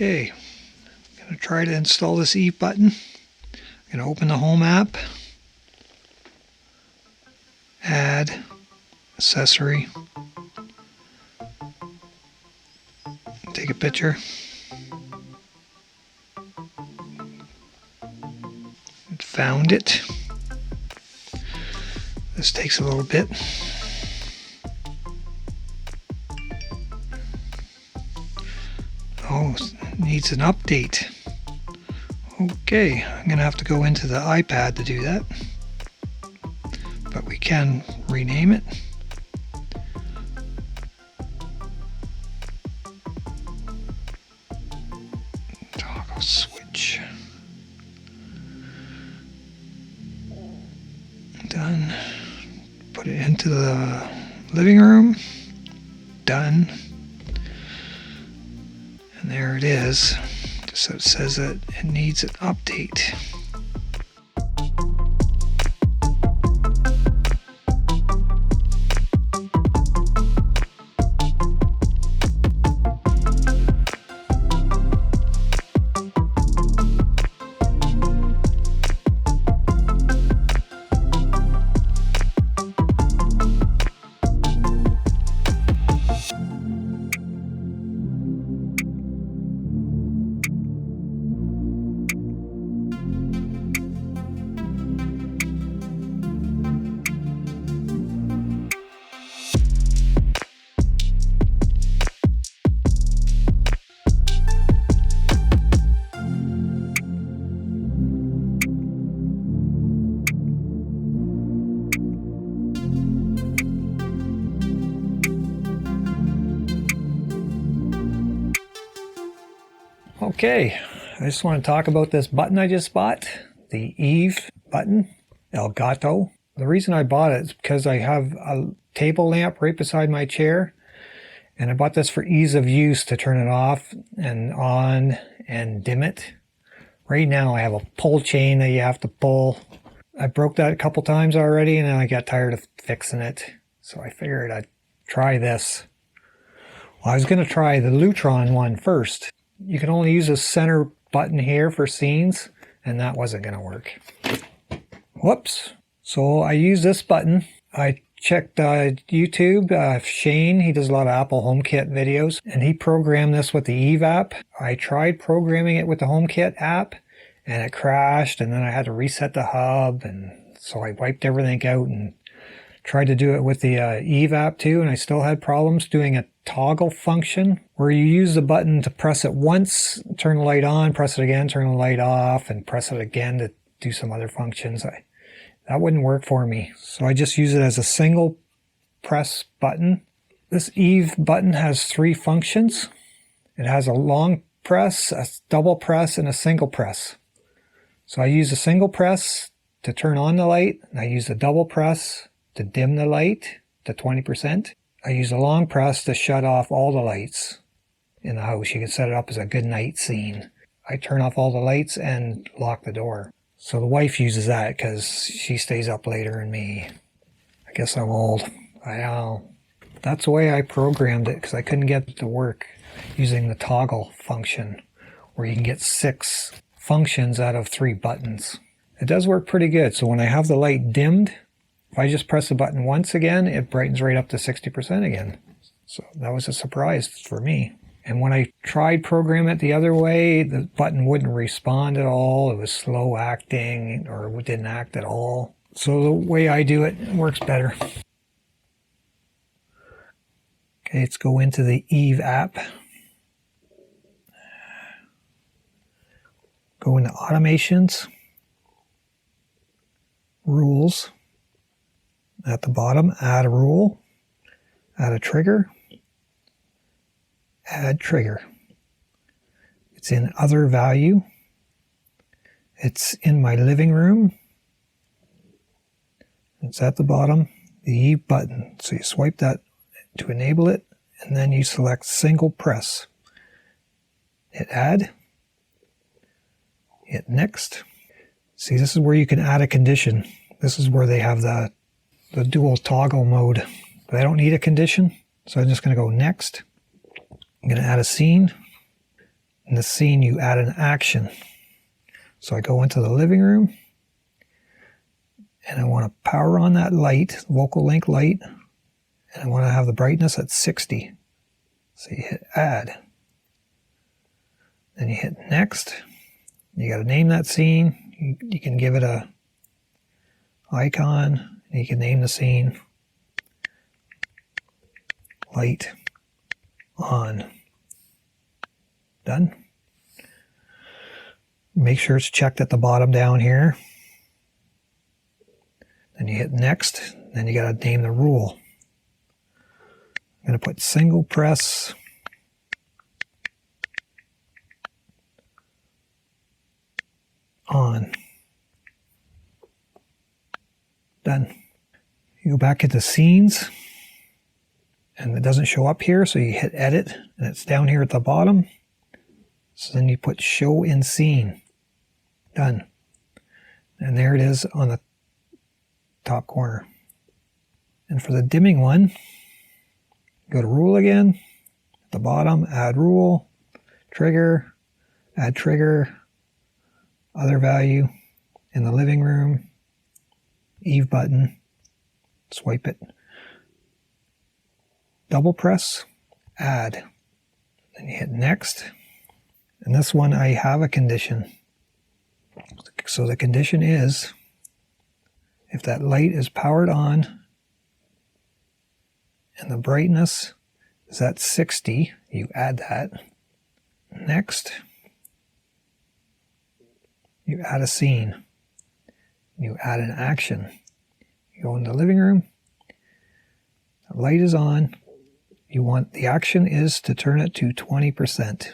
Okay, I'm going to try to install this Eve button. I'm going to open the Home app, add, accessory, take a picture, found it. This takes a little bit. Oh, needs an update. Okay, I'm going to have to go into the iPad to do that. But we can rename it. Toggle switch. Done. Put it into the living room. Done. And there it is. So it says that it needs an update. Okay, I just want to talk about this button I just bought, the Eve button, Elgato. The reason I bought it is because I have a table lamp right beside my chair, and I bought this for ease of use to turn it off and on and dim it. Right now I have a pull chain that you have to pull. I broke that a couple times already and I got tired of fixing it, so I figured I'd try this. Well, I was going to try the Lutron one first. You can only use a center button here for scenes, and that wasn't going to work. Whoops. So I used this button. I checked YouTube. Shane, he does a lot of Apple HomeKit videos, and he programmed this with the Eve app. I tried programming it with the HomeKit app, and it crashed, and then I had to reset the hub, and so I wiped everything out and tried to do it with the Eve app too, and I still had problems doing a toggle function where you use the button to press it once, turn the light on, press it again, turn the light off, and press it again to do some other functions. That wouldn't work for me, so I just use it as a single press button. This Eve button has 3 functions. It has a long press, a double press, and a single press. So I use a single press to turn on the light, and I use a double press to dim the light to 20%. I use a long press to shut off all the lights in the house. You can set it up as a good night scene. I turn off all the lights and lock the door. So the wife uses that because she stays up later than me. I guess I'm old. I know. That's the way I programmed it because I couldn't get it to work using the toggle function where you can get 6 functions out of 3 buttons. It does work pretty good. So when I have the light dimmed, if I just press the button once again, it brightens right up to 60% again. So that was a surprise for me. And when I tried programming it the other way, the button wouldn't respond at all. It was slow acting or it didn't act at all. So the way I do it works better. Okay, let's go into the Eve app. Go into Automations, Rules. At the bottom, add a rule, add a trigger, add trigger. It's in other value. It's in my living room. It's at the bottom, the Eve button. So you swipe that to enable it, and then you select single press. Hit add, hit next. See, this is where you can add a condition. This is where they have the dual toggle mode, but I don't need a condition, so I'm just going to go next. I'm going to add a scene, in the scene you add an action. So I go into the living room and I want to power on that light, Vocolinc light, and I want to have the brightness at 60. So you hit add. Then you hit next. You got to name that scene. You can give it a icon. You can name the scene light on. Done. Make sure it's checked at the bottom down here. Then you hit next. Then you got to name the rule. I'm going to put single press on. Done. You go back into scenes and it doesn't show up here, so you hit edit and it's down here at the bottom. So then you put show in scene. Done. And there it is on the top corner. And for the dimming one, go to rule again, at the bottom, add rule, trigger, add trigger, other value, in the living room, Eve button, swipe it, double press, add, then you hit next, and this one I have a condition. So the condition is, if that light is powered on and the brightness is at 60, you add that. Next, you add a scene. You add an action. You go in the living room. The light is on. You want the action is to turn it to 20%.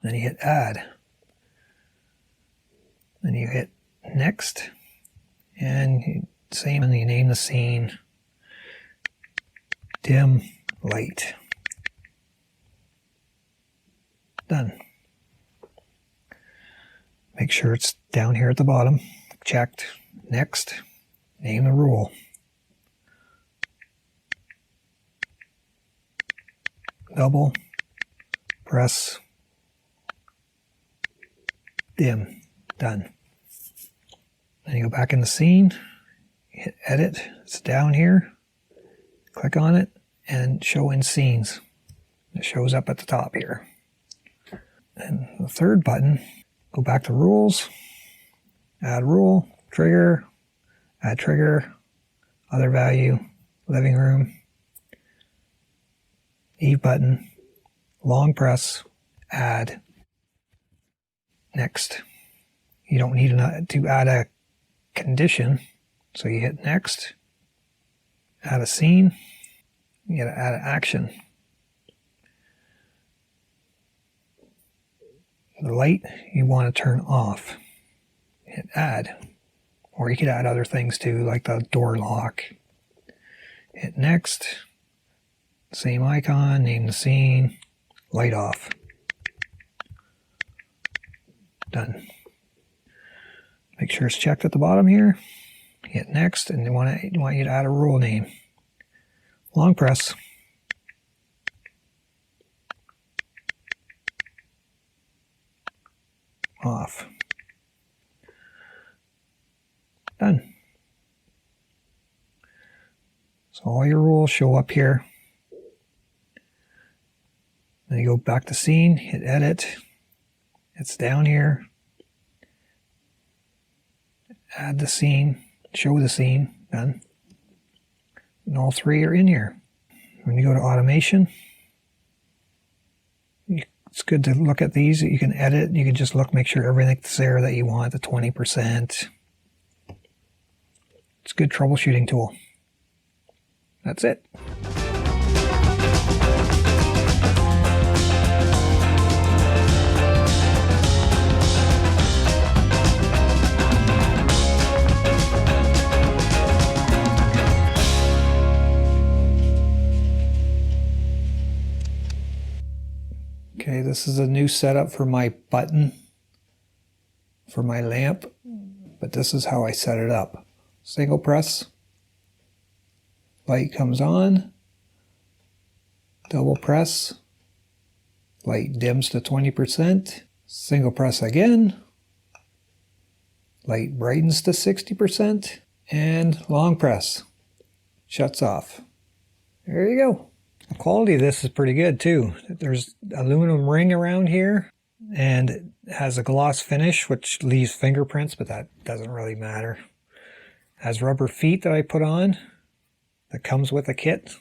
Then you hit add. Then you hit next. And same, and you name the scene dim light. Done. Make sure it's down here at the bottom. Checked. Next. Name the rule. Double press dim. Done. Then you go back in the scene, hit edit, it's down here, click on it, and show in scenes. It shows up at the top here. And the third button, go back to rules, add rule, trigger, add trigger, other value, living room, Eve button, long press, add, next. You don't need to add a condition, so you hit next, add a scene, you gotta add an action. The light you want to turn off, hit add, or you could add other things too, like the door lock. Hit next, same icon, name the scene, light off. Done. Make sure it's checked at the bottom here. Hit next, and they want you to add a rule name. Long press. Off. Done. So all your rules show up here. Then you go back to scene, hit edit. It's down here. Add the scene, show the scene, done. And all three are in here. When you go to automation, it's good to look at these. You can edit, you can just look, make sure everything's there that you want, the 20%. It's a good troubleshooting tool. That's it. Okay, this is a new setup for my button for my lamp, but this is how I set it up. Single press, light comes on, double press, Light dims to 20%. Single press again. Light brightens to 60%. And long press. Shuts off. There you go. The quality of this is pretty good too. There's aluminum ring around here and it has a gloss finish which leaves fingerprints, but that doesn't really matter. It has rubber feet that I put on that comes with the kit.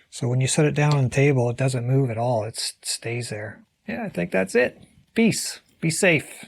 So when you set it down on the table, it doesn't move at all. It stays there. Yeah, I think that's it. Peace. Be safe.